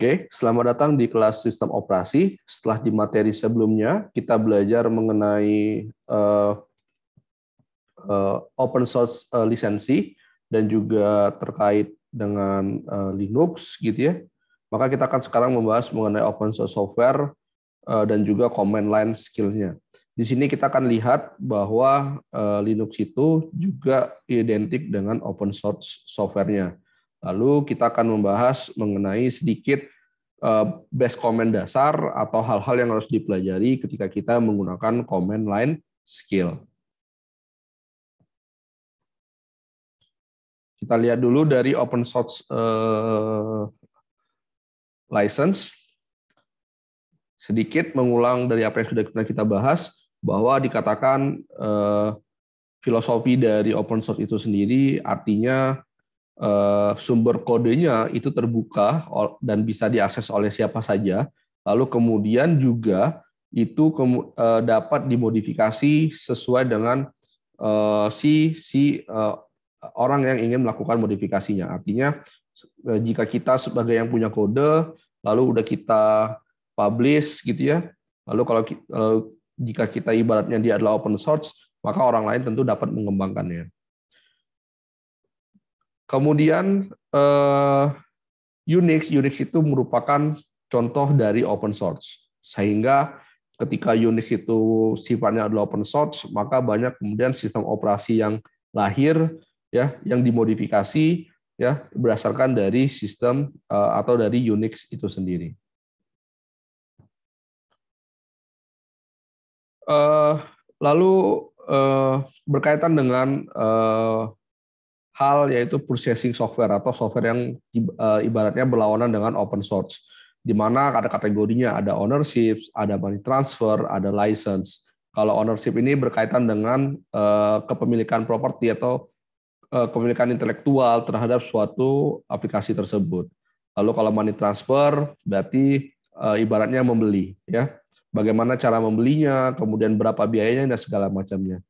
Oke, selamat datang di kelas sistem operasi. Setelah di materi sebelumnya, kita belajar mengenai open source lisensi dan juga terkait dengan Linux, gitu ya. Maka kita akan sekarang membahas mengenai open source software dan juga command line skill-nya. Di sini kita akan lihat bahwa Linux itu juga identik dengan open source software-nya. Lalu kita akan membahas mengenai sedikit base command dasar atau hal-hal yang harus dipelajari ketika kita menggunakan command line skill. Kita lihat dulu dari open source license. Sedikit mengulang dari apa yang sudah kita bahas, bahwa dikatakan filosofi dari open source itu sendiri artinya sumber kodenya itu terbuka dan bisa diakses oleh siapa saja. Lalu kemudian juga itu dapat dimodifikasi sesuai dengan orang yang ingin melakukan modifikasinya. Artinya jika kita sebagai yang punya kode, lalu udah kita publish gitu ya. Lalu kalau jika kita ibaratnya dia adalah open source, maka orang lain tentu dapat mengembangkannya. Kemudian Unix itu merupakan contoh dari open source. Sehingga ketika Unix itu sifatnya adalah open source, maka banyak kemudian sistem operasi yang lahir ya, yang dimodifikasi ya berdasarkan dari sistem atau dari Unix itu sendiri. Lalu berkaitan dengan hal yaitu processing software atau software yang ibaratnya berlawanan dengan open source, di mana ada kategorinya, ada ownership, ada money transfer, ada license. Kalau ownership ini berkaitan dengan kepemilikan properti atau kepemilikan intelektual terhadap suatu aplikasi tersebut. Lalu kalau money transfer berarti ibaratnya membeli, ya. Bagaimana cara membelinya, kemudian berapa biayanya dan segala macamnya.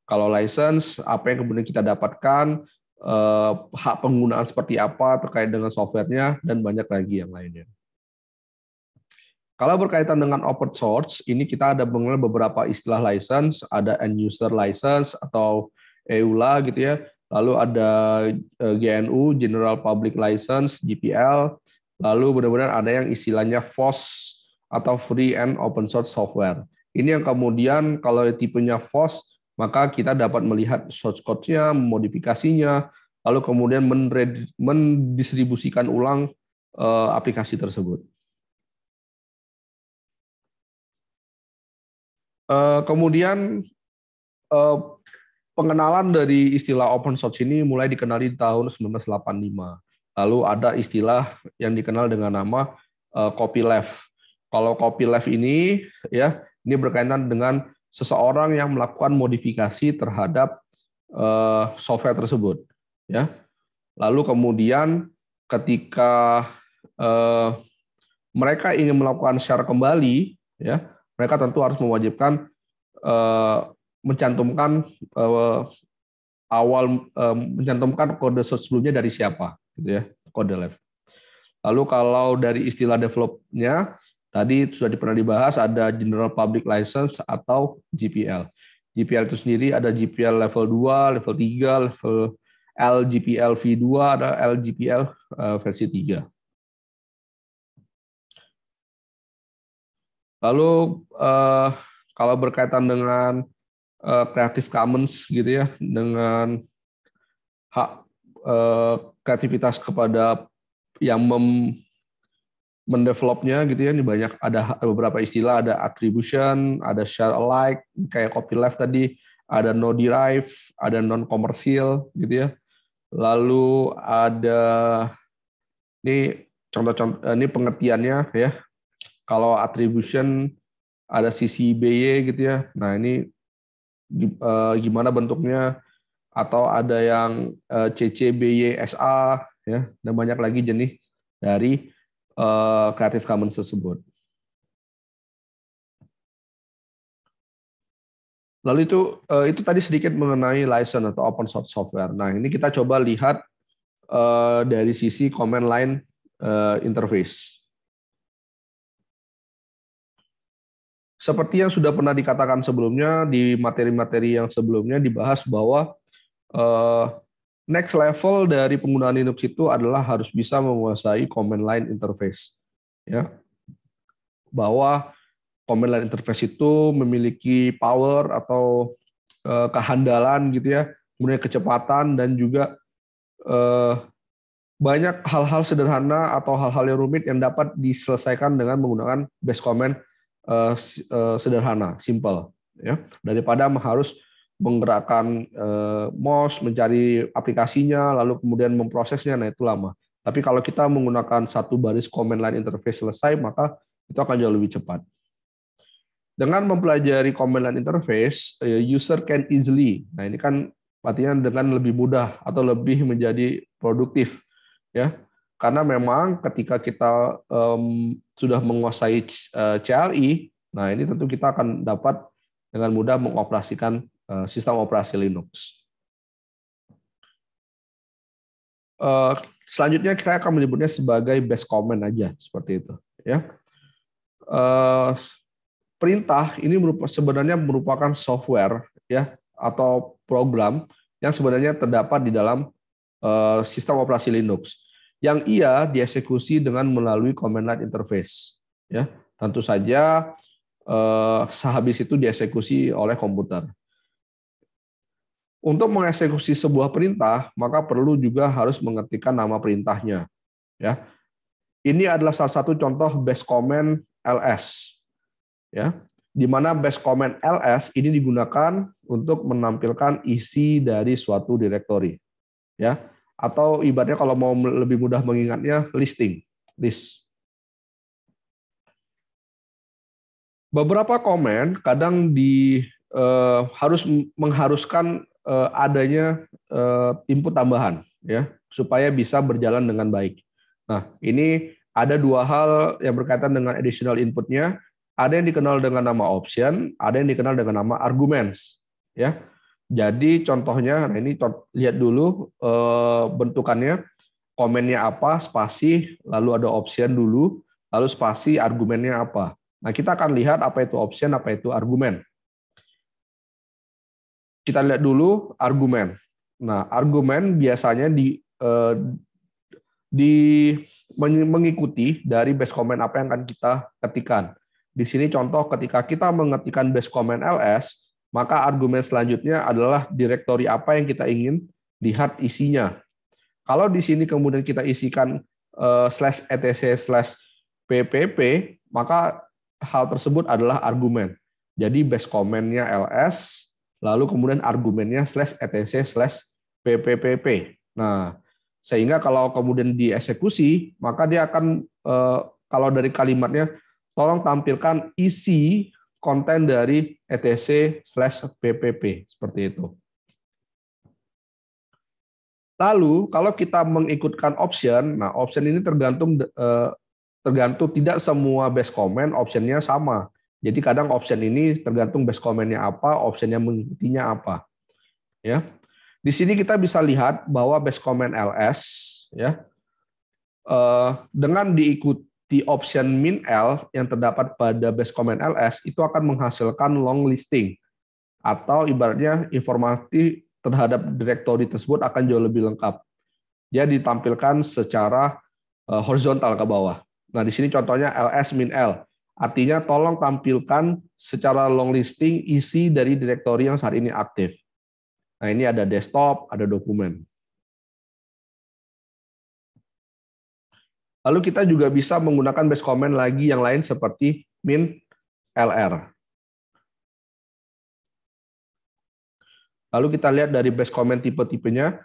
Kalau license, apa yang kemudian kita dapatkan, hak penggunaan seperti apa terkait dengan softwarenya, dan banyak lagi yang lainnya. Kalau berkaitan dengan open source, ini kita ada mengenal beberapa istilah license, ada end user license atau EULA gitu ya, lalu ada GNU, General Public License, GPL, lalu benar-benar ada yang istilahnya FOSS atau Free and Open Source Software. Ini yang kemudian kalau tipenya FOSS, maka kita dapat melihat source code-nya, modifikasinya, lalu kemudian mendistribusikan ulang aplikasi tersebut. Kemudian pengenalan dari istilah open source ini mulai dikenali di tahun 1985. Lalu ada istilah yang dikenal dengan nama copyleft. Kalau copyleft ini ya, ini berkaitan dengan seseorang yang melakukan modifikasi terhadap software tersebut, ya. Lalu kemudian ketika mereka ingin melakukan share kembali, ya, mereka tentu harus mewajibkan mencantumkan mencantumkan kode source sebelumnya dari siapa, gitu ya, kode left. Lalu kalau dari istilah develop-nya, tadi sudah pernah dibahas, ada General Public License atau GPL. GPL itu sendiri ada GPL level 2, level 3, level LGPL V2, ada LGPL versi 3. Lalu kalau berkaitan dengan Creative Commons gitu ya, dengan hak kreativitas kepada yang mendevelopnya gitu ya, ini banyak, ada beberapa istilah, ada attribution, ada share alike kayak copyleft tadi, ada no derive, ada non komersial gitu ya. Lalu ada ini contoh-contoh, ini pengertiannya ya. Kalau attribution ada CC-BY gitu ya. Nah, ini gimana bentuknya, atau ada yang CC-BY-SA ya, dan banyak lagi jenis dari Creative Commons tersebut. Lalu itu tadi sedikit mengenai license atau open source software. Nah, ini kita coba lihat dari sisi command line interface. seperti yang sudah pernah dikatakan sebelumnya di materi-materi yang sebelumnya dibahas bahwa next level dari penggunaan Linux itu adalah harus bisa menguasai command line interface. Ya, bahwa command line interface itu memiliki power atau kehandalan gitu ya, kemudian kecepatan dan juga banyak hal-hal sederhana atau hal-hal yang rumit yang dapat diselesaikan dengan menggunakan base command sederhana, simple, ya, daripada harus menggerakkan mouse, mencari aplikasinya, lalu kemudian memprosesnya, nah itu lama. Tapi kalau kita menggunakan satu baris command line interface selesai, maka itu akan jauh lebih cepat. Dengan mempelajari command line interface, user can easily, nah ini kan artinya dengan lebih mudah atau lebih menjadi produktif, ya, karena memang ketika kita sudah menguasai CLI, nah ini tentu kita akan dapat dengan mudah mengoperasikan sistem operasi Linux. Selanjutnya saya akan menyebutnya sebagai base command aja, seperti itu, ya. Perintah ini sebenarnya merupakan software, ya, atau program yang sebenarnya terdapat di dalam sistem operasi Linux yang ia dieksekusi dengan melalui command line interface, ya. Tentu saja sehabis itu dieksekusi oleh komputer. Untuk mengeksekusi sebuah perintah, maka perlu juga harus mengetikkan nama perintahnya, ya. Ini adalah salah satu contoh base command ls, ya, di mana base command ls ini digunakan untuk menampilkan isi dari suatu direktori, ya, atau ibaratnya kalau mau lebih mudah mengingatnya list. Beberapa komen kadang harus mengharuskan adanya input tambahan, ya, supaya bisa berjalan dengan baik. Nah, ini ada dua hal yang berkaitan dengan additional inputnya. Ada yang dikenal dengan nama option, ada yang dikenal dengan nama arguments, ya. Jadi contohnya, nah ini lihat dulu bentukannya, komennya apa, spasi, lalu ada option dulu, lalu spasi, argumennya apa. Nah, kita akan lihat apa itu option, apa itu argumen. Kita lihat dulu argumen. Nah, argumen biasanya mengikuti dari base command apa yang akan kita ketikkan. Di sini contoh ketika kita mengetikkan base command ls, maka argumen selanjutnya adalah direktori apa yang kita ingin lihat isinya. Kalau di sini kemudian kita isikan /etc/ppp, maka hal tersebut adalah argumen. Jadi base command-nya ls, lalu kemudian argumennya /etc/ppp. Nah, sehingga kalau kemudian dieksekusi, maka dia akan, kalau dari kalimatnya, tolong tampilkan isi konten dari etc/ppp, seperti itu. Lalu kalau kita mengikutkan option, nah option ini tergantung tidak semua base command optionnya sama. Jadi kadang option ini tergantung base command-nya apa, optionnya mengikutinya apa. Ya, di sini kita bisa lihat bahwa base command ls, ya, dengan diikuti option min-l yang terdapat pada base command ls itu akan menghasilkan long listing, atau ibaratnya informasi terhadap direktori tersebut akan jauh lebih lengkap. Dia ditampilkan secara horizontal ke bawah. Nah, di sini contohnya ls min l. Artinya tolong tampilkan secara long listing isi dari direktori yang saat ini aktif. Nah, ini ada desktop, ada dokumen. Lalu kita juga bisa menggunakan base command lagi yang lain seperti min lr. Lalu kita lihat dari base command tipe-tipenya.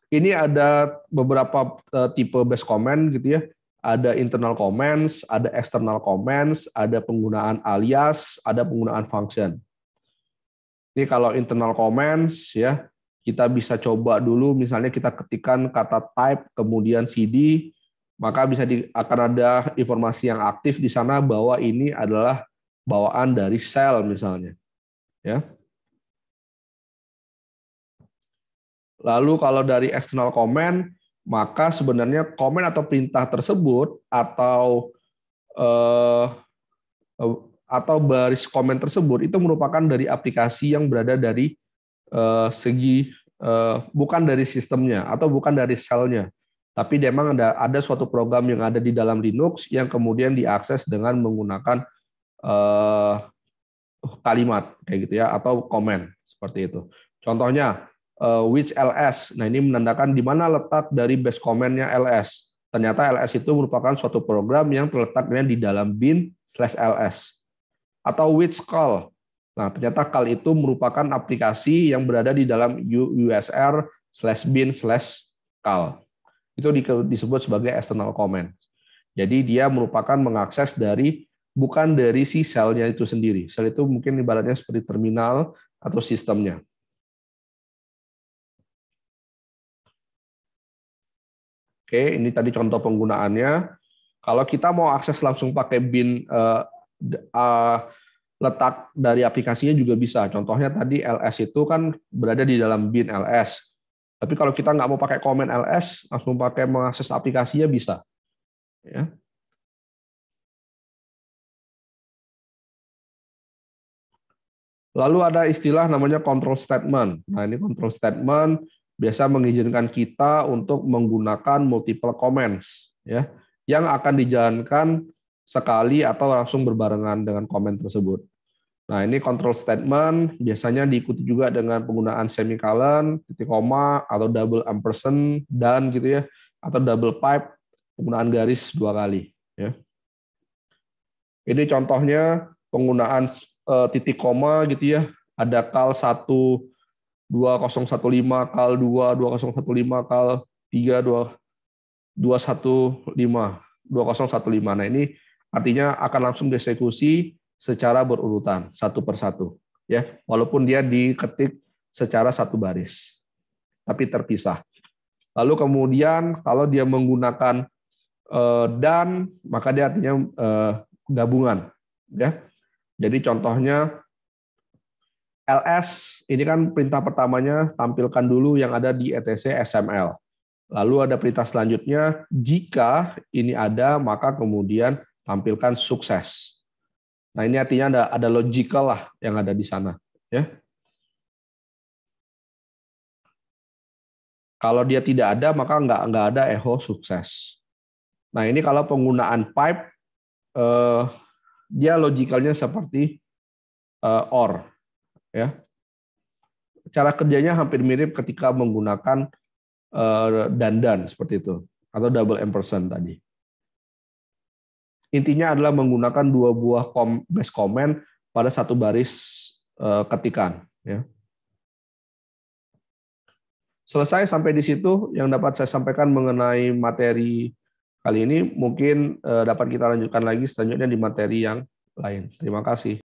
Ini ada beberapa tipe base command gitu ya. Ada internal commands, ada external commands, ada penggunaan alias, ada penggunaan function. Ini kalau internal commands ya, kita bisa coba dulu misalnya kita ketikkan kata type kemudian cd, maka akan ada informasi yang aktif di sana bahwa ini adalah bawaan dari shell misalnya. Ya. Lalu kalau dari external command, maka sebenarnya command atau perintah tersebut atau atau baris komen tersebut itu merupakan dari aplikasi yang berada dari segi bukan dari sistemnya atau bukan dari selnya, tapi memang ada suatu program yang ada di dalam Linux yang kemudian diakses dengan menggunakan kalimat kayak gitu ya atau komen seperti itu. Contohnya which ls. Nah, ini menandakan di mana letak dari base komennya ls. Ternyata ls itu merupakan suatu program yang terletaknya di dalam bin/ls. Atau which call. Nah, ternyata call itu merupakan aplikasi yang berada di dalam usr/bin/call. Itu disebut sebagai external comment. Jadi dia merupakan mengakses bukan dari si selnya itu sendiri. Sel itu mungkin ibaratnya seperti terminal atau sistemnya. Oke, ini tadi contoh penggunaannya. Kalau kita mau akses langsung pakai bin letak dari aplikasinya juga bisa. Contohnya tadi ls itu kan berada di dalam bin ls. Tapi kalau kita nggak mau pakai komen ls, langsung pakai mengakses aplikasinya bisa. Ya. Lalu ada istilah namanya control statement. Nah, ini control statement biasa mengizinkan kita untuk menggunakan multiple comments, ya, yang akan dijalankan sekali atau langsung berbarengan dengan komen tersebut. Nah, ini control statement biasanya diikuti juga dengan penggunaan semicolon, titik koma, atau double ampersand, dan gitu ya, atau double pipe, penggunaan garis 2 kali. Ya. Ini contohnya penggunaan titik koma gitu ya, ada cal 1 2015, cal 2 2015, cal 3 2015. Nah, ini artinya akan langsung dieksekusi secara berurutan satu persatu, ya, walaupun dia diketik secara satu baris, tapi terpisah. Lalu kemudian kalau dia menggunakan dan, maka dia artinya gabungan, ya. Jadi contohnya ls ini kan perintah pertamanya tampilkan dulu yang ada di etc sml. Lalu ada perintah selanjutnya jika ini ada maka kemudian tampilkan sukses. Nah, ini artinya ada logical lah yang ada di sana, ya. Kalau dia tidak ada maka nggak ada echo sukses. Nah, ini kalau penggunaan pipe dia logicalnya seperti or, ya. Cara kerjanya hampir mirip ketika menggunakan dan seperti itu atau double ampersand tadi. Intinya adalah menggunakan 2 buah base comment pada satu baris ketikan, ya. Selesai sampai di situ yang dapat saya sampaikan mengenai materi kali ini. Mungkin dapat kita lanjutkan lagi selanjutnya di materi yang lain. Terima kasih.